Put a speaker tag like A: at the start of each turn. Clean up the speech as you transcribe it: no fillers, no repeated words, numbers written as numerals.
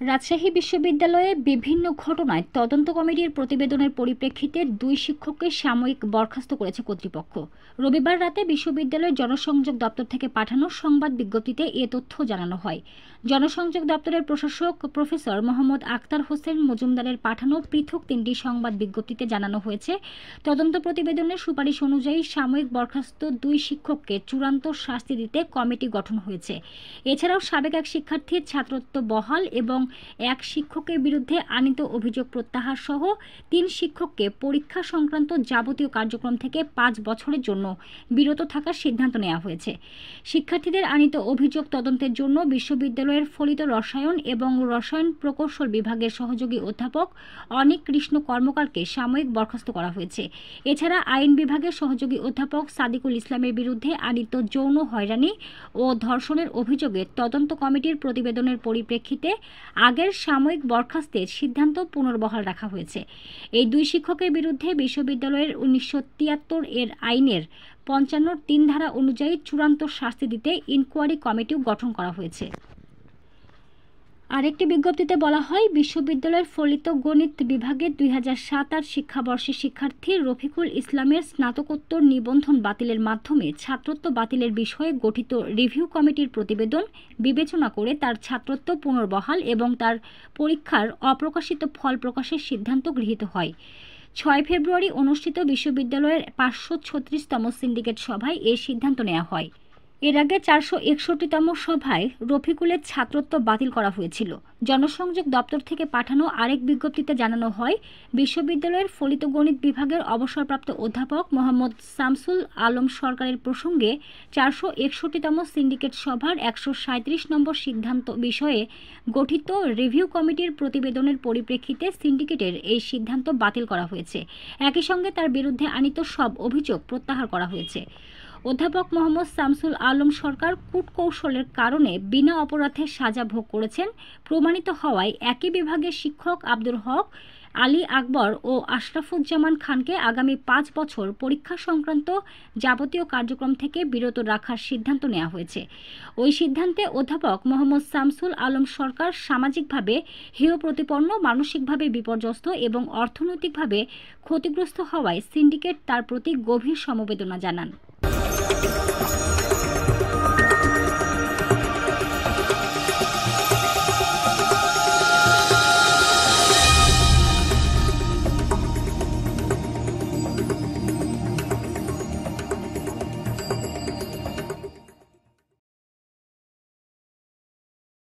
A: রাজশাহী বিশ্ববিদ্যালয়ে বিভিন্ন ঘটনায় তদন্ত কমিটির প্রতিবেদনের পরিপ্রেক্ষিতে ২ শিক্ষককে সাময়িক বরখাস্ত করেছে কর্তৃপক্ষ। রবিবার রাতে বিশ্ববিদ্যালয়ের জনসংযোগ দপ্তর থেকে পাঠানো সংবাদ বিজ্ঞপ্তিতে এ তথ্য জানানো হয়। জনসংযোগ দপ্তরের প্রশাসক প্রফেসর মোহাম্মদ আখতার হোসেন মজুমদারের পাঠানো পৃথক ৩টি সংবাদ বিজ্ঞপ্তিতে জানানো হয়েছে, তদন্ত প্রতিবেদনের সুপারিশ অনুযায়ী সাময়িক বরখাস্ত ২ শিক্ষককে চূড়ান্ত শাস্তি দিতে কমিটি গঠন হয়েছে। এছাড়াও সাবেক এক শিক্ষার্থীর ছাত্রত্ব বহাল এবং এক শিক্ষকের বিরুদ্ধে আনীত অভিযোগ প্রত্যাহার সহ ৩ শিক্ষককে পরীক্ষা সংক্রান্ত যাবতীয় কার্যক্রম থেকে ৫ বছরের জন্য বিরত থাকার সিদ্ধান্ত নেওয়া হয়েছে। শিক্ষার্থীদের আনীত অভিযোগ তদন্তের জন্য বিশ্ববিদ্যালয়ের ফলিত রসায়ন এবং রসায়ন প্রকৌশল বিভাগের সহযোগী অধ্যাপক অনিক কৃষ্ণ কর্মকারকে সাময়িক বরখাস্ত করা হয়েছে। এছাড়া আইন বিভাগের সহযোগী অধ্যাপক সাদিকুল ইসলামের বিরুদ্ধে আনীত যৌন হয়রানি ও ধর্ষণের অভিযোগে তদন্ত কমিটির প্রতিবেদনের পরিপ্রেক্ষিতে আগের সাময়িক বরখাস্তের সিদ্ধান্ত পুনর্বহাল রাখা হয়েছে। এই ২ শিক্ষকের বিরুদ্ধে বিশ্ববিদ্যালয়ের ১৯৭৩ এর আইনের ৫৫(৩) ধারা অনুযায়ী চূড়ান্ত শাস্তি দিতে ইনকোয়ারি কমিটিও গঠন করা হয়েছে। আরেকটি বিজ্ঞপ্তিতে বলা হয়, বিশ্ববিদ্যালয়ের ফলিত গণিত বিভাগের ২০০৭-৮ শিক্ষাবর্ষের শিক্ষার্থী রফিকুল ইসলামের স্নাতকোত্তর নিবন্ধন বাতিলের মাধ্যমে ছাত্রত্ব বাতিলের বিষয়ে গঠিত রিভিউ কমিটির প্রতিবেদন বিবেচনা করে তার ছাত্রত্ব পুনর্বহাল এবং তার পরীক্ষার অপ্রকাশিত ফল প্রকাশের সিদ্ধান্ত গৃহীত হয়। ৬ ফেব্রুয়ারি অনুষ্ঠিত বিশ্ববিদ্যালয়ের ৫৩৬তম সিন্ডিকেট সভায় এ সিদ্ধান্ত নেওয়া হয়। এর আগে ৪৬১তম সভায় রফিকুলের ছাত্রত্ব বাতিল করা হয়েছিল। জনসংযোগ দপ্তর থেকে পাঠানো আরেক বিজ্ঞপ্তিতে জানানো হয়, বিশ্ববিদ্যালয়ের ফলিত গণিত বিভাগের অবসরপ্রাপ্ত অধ্যাপক মোহাম্মদ শামসুল আলম সরকারের প্রসঙ্গে ৪৬১তম সিন্ডিকেট সভার ১৩৭ নম্বর সিদ্ধান্ত বিষয়ে গঠিত রিভিউ কমিটির প্রতিবেদনের পরিপ্রেক্ষিতে সিন্ডিকেটের এই সিদ্ধান্ত বাতিল করা হয়েছে। একই সঙ্গে তার বিরুদ্ধে আনীত সব অভিযোগ প্রত্যাহার করা হয়েছে। অধ্যাপক মোহাম্মদ শামসুল আলম সরকার কূটকৌশলের কারণে বিনা অপরাধে সাজা ভোগ করেছেন প্রমাণিত হওয়ায় একই বিভাগের শিক্ষক আব্দুল হক, আলী আকবর ও আশরাফুজ্জামান খানকে আগামী ৫ বছর পরীক্ষা সংক্রান্ত যাবতীয় কার্যক্রম থেকে বিরত রাখার সিদ্ধান্ত নেওয়া হয়েছে। ওই সিদ্ধান্তে অধ্যাপক মোহাম্মদ শামসুল আলম সরকার সামাজিকভাবে হেয় প্রতিপন্ন, মানসিকভাবে বিপর্যস্ত এবং অর্থনৈতিকভাবে ক্ষতিগ্রস্ত হওয়ায় সিন্ডিকেট তার প্রতি গভীর সমবেদনা জানান।